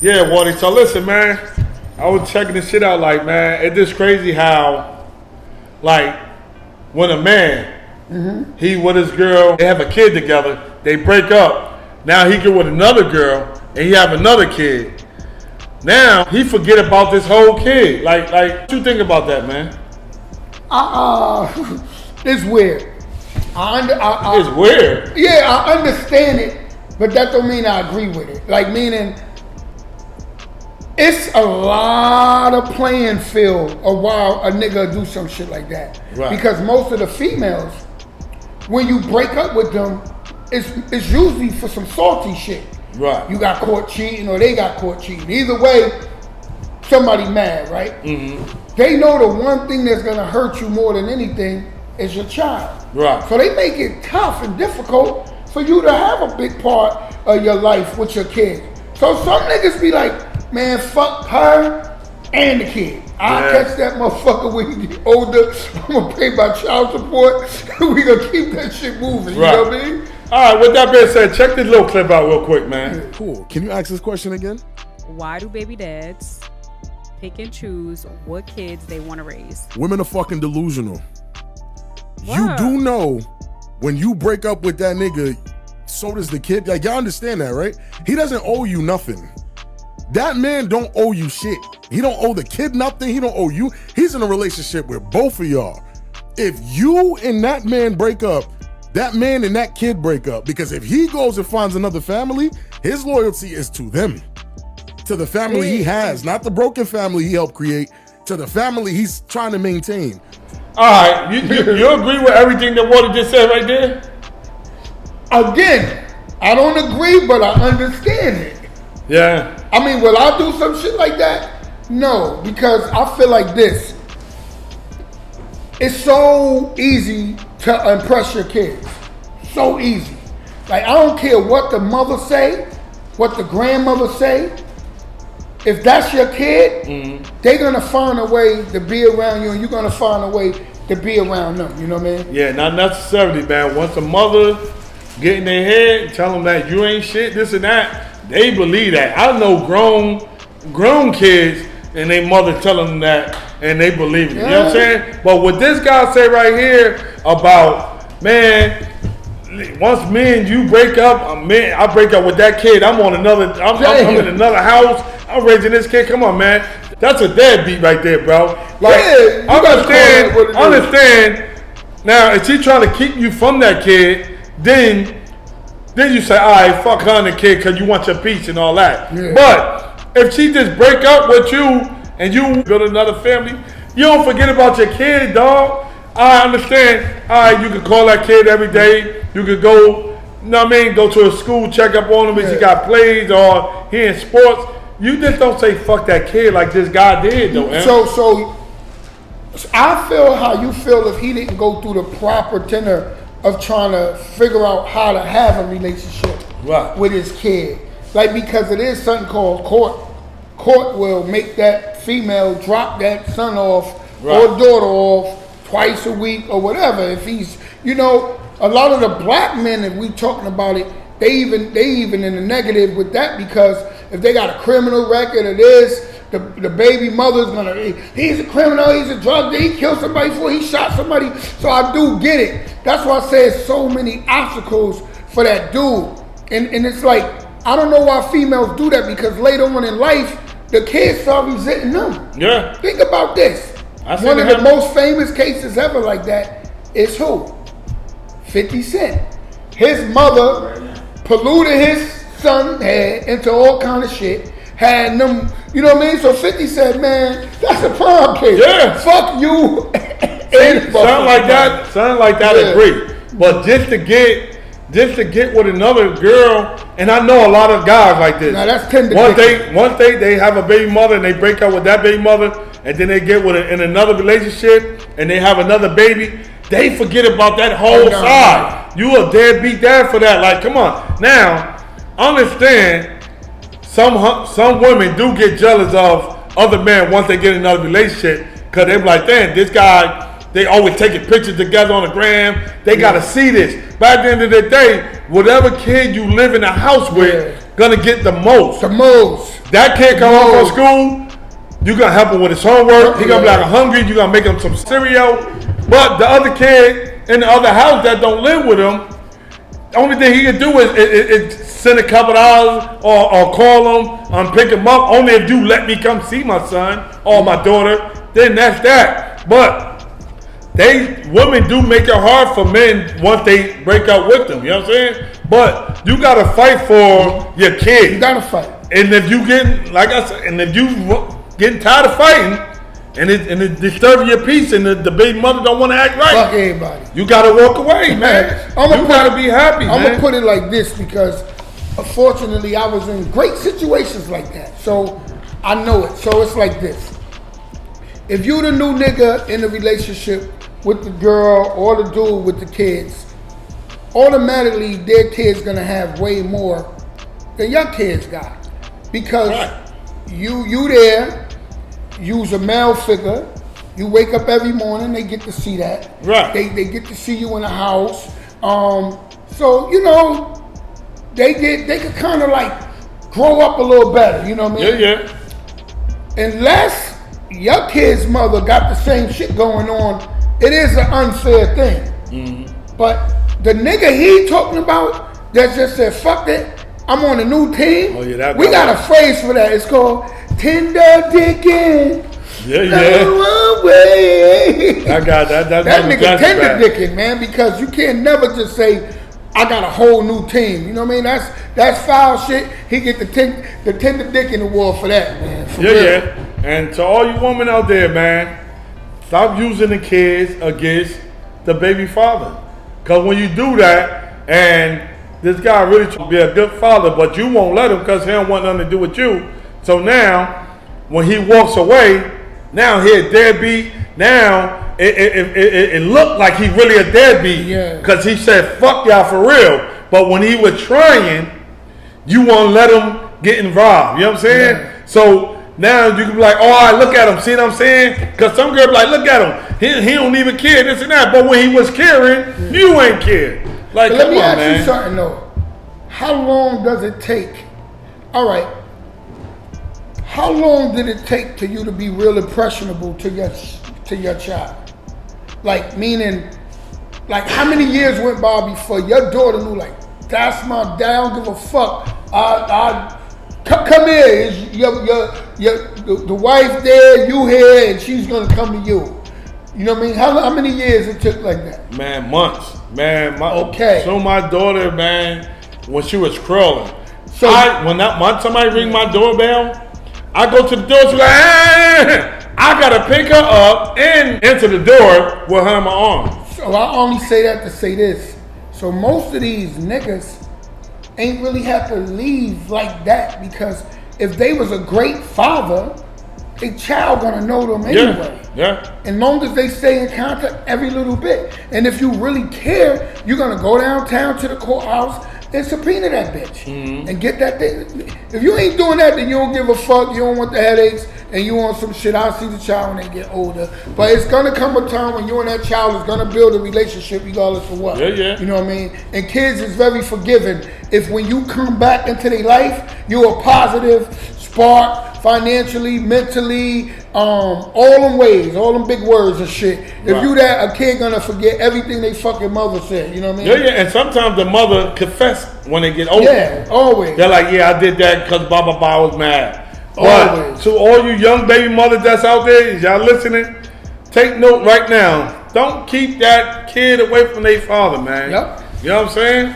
Yeah, Wally. So listen, man. I was checking this shit out. Like, man, it's just crazy how, like, when a man, he with his girl, they have a kid together, they break up. Now he get with another girl, and he have another kid. Now he forget about this whole kid. Like, what you think about that, man? It's weird. It's weird. Yeah, I understand it, but that don't mean I agree with it. Like, meaning, it's a lot of playing field of why a nigga do some shit like that. Right. Because most of the females, when you break up with them, it's usually for some salty shit. Right. You got caught cheating or they got caught cheating. Either way, somebody mad, right? Mm-hmm. They know the one thing that's gonna hurt you more than anything is your child. Right. So they make it tough and difficult for you to have a big part of your life with your kid. So some niggas be like, man, fuck her and the kid. I'll catch that motherfucker when he get older. I'm gonna pay my child support. We gonna keep that shit moving. You know what I mean? All right, with that being said, check this little clip out real quick, man. Cool. Can you ask this question again? Why do baby dads pick and choose what kids they want to raise? Women are fucking delusional. Wow. You do know when you break up with that nigga, so does the kid. Like, y'all understand that, right? He doesn't owe you nothing. That man don't owe you shit. He don't owe the kid nothing. He don't owe you. He's in a relationship with both of y'all. If you and that man break up, that man and that kid break up. Because if he goes and finds another family, his loyalty is to them. To the family he has, not the broken family he helped create, to the family he's trying to maintain. All right, you agree with everything that Walter just said right there? Again, I don't agree, but I understand it. Yeah. I mean, will I do some shit like that? No, because I feel like this. It's so easy to impress your kids. So easy. Like, I don't care what the mother say, what the grandmother say. If that's your kid, they're gonna find a way to be around you, and you're gonna find a way to be around them. You know what I mean? Yeah, not necessarily, man. Once a mother get in their head, tell them that you ain't shit, this and that, they believe that. I know grown kids and their mother telling them that, and they believe it. You know what I'm saying? But what this guy say right here about, man, once me and you break up, I break up with that kid. I'm in another house. I'm raising this kid. Come on, man. That's a deadbeat right there, bro. Like, understand. Now, if she trying to keep you from that kid, then you say, all right, fuck her and the kid because you want your peace and all that. Yeah. But if she just break up with you and you build another family, you don't forget about your kid, dog. I understand. All right, you can call that kid every day. You could go, you know what I mean, go to a school, check up on him if he got plays or he in sports. You just don't say fuck that kid like this guy did, though, man. So I feel how you feel if he didn't go through the proper tenor of trying to figure out how to have a relationship with his kid. Like, because it is something called court. Court will make that female drop that son off or daughter off twice a week or whatever. If he's, you know, a lot of the black men, if we talking about it, they even in the negative with that, because if they got a criminal record of this, the baby mother's gonna, he's a criminal, he's a drug dealer, he killed somebody before he shot somebody. So I do get it. That's why I say it's so many obstacles for that dude. And it's like, I don't know why females do that, because later on in life, the kids start resenting them. Yeah. Think about this. One of the most famous cases ever like that is who? 50 Cent. His mother polluted his son head into all kind of shit, had them, you know what I mean? So 50 said, man, that's a prom case. Yeah. Fuck you. Something like that, agree. But just to get with another girl, and I know a lot of guys like this. Now that's tender. Once they have a baby mother and they break up with that baby mother, and then they get in another relationship and they have another baby, they forget about that whole side. You a deadbeat dad for that. Like, come on. Now, understand, some women do get jealous of other men once they get in another relationship, because they be like, damn, this guy, they always taking pictures together on the gram. They gotta see this. By the end of the day, whatever kid you live in a house with, gonna get the most. That kid come home from school, you gonna help him with his homework. He gonna be like hungry. You gonna make him some cereal. But the other kid in the other house that don't live with him, the only thing he can do is send a couple $dollars or call him, pick him up. Only if you let me come see my son or my daughter, then that's that. But women do make it hard for men once they break up with them. You know what I'm saying? But you gotta fight for your kid. You gotta fight. And if you getting, like I said, and if you getting tired of fighting, and it disturbing your peace, and the baby mother don't want to act right, fuck everybody. You gotta walk away, man. You gotta be happy, man. I'm gonna put it like this because, unfortunately, I was in great situations like that, so I know it. So it's like this: if you the new nigga in the relationship with the girl or the dude with the kids, automatically their kids gonna have way more than your kids got, because you there. You's a male figure. You wake up every morning, they get to see that. Right. They get to see you in the house. So, you know, they could kind of like grow up a little better, you know what I mean? Yeah. Unless your kid's mother got the same shit going on, it is an unfair thing. Mm-hmm. But the nigga he talking about that just said, fuck it, I'm on a new team. Oh, yeah, we got a phrase for that. It's called Tender Dickin'. Yeah. I got that. That nigga tender dicking, man, because you can't never just say, I got a whole new team. You know what I mean? That's foul shit. He get the tender dick in the wall for that, man. For real. Yeah. And to all you women out there, man, stop using the kids against the baby father. Because when you do that, and this guy really trying to be a good father, but you won't let him because he don't want nothing to do with you. So now, when he walks away, now he a deadbeat. Now it looked like he really a deadbeat because he said fuck y'all for real. But when he was trying, you won't let him get involved. You know what I'm saying? Yeah. So now you can be like, oh, I look at him. See what I'm saying? Because some girl be like, look at him. He don't even care this and that. But when he was caring, you ain't care. Like, let me ask you something though. How long does it take? All right. How long did it take to you to be real impressionable to your child? Like, meaning, like how many years went by before your daughter knew, like, that's my dad, I don't give a fuck. Come here, the wife there, you here, and she's gonna come to you. You know what I mean? How many years it took like that? Man, months. Man, okay. So my daughter, man, when she was crawling, so when somebody ring my doorbell, I go to the door, she's like, I gotta pick her up and enter the door with her in my arms. So I only say that to say this. So most of these niggas ain't really have to leave like that, because if they was a great father, a child gonna know them anyway. Yeah. As long as they stay in contact every little bit. And if you really care, you're gonna go downtown to the courthouse and subpoena that bitch and get that thing. If you ain't doing that, then you don't give a fuck. You don't want the headaches, and you want some shit. I'll see the child when they get older. But it's gonna come a time when you and that child is gonna build a relationship regardless of what. Yeah. You know what I mean? And kids is very forgiving. If when you come back into their life, you're a positive spark, financially, mentally, all them ways, all them big words and shit. If you that, a kid gonna forget everything they fucking mother said. You know what I mean? Yeah. And sometimes the mother confess when they get older. Yeah, always. They're like, yeah, I did that because Baba was mad. Always. But to all you young baby mothers that's out there, y'all listening, take note right now. Don't keep that kid away from their father, man. Yep. You know what I'm saying?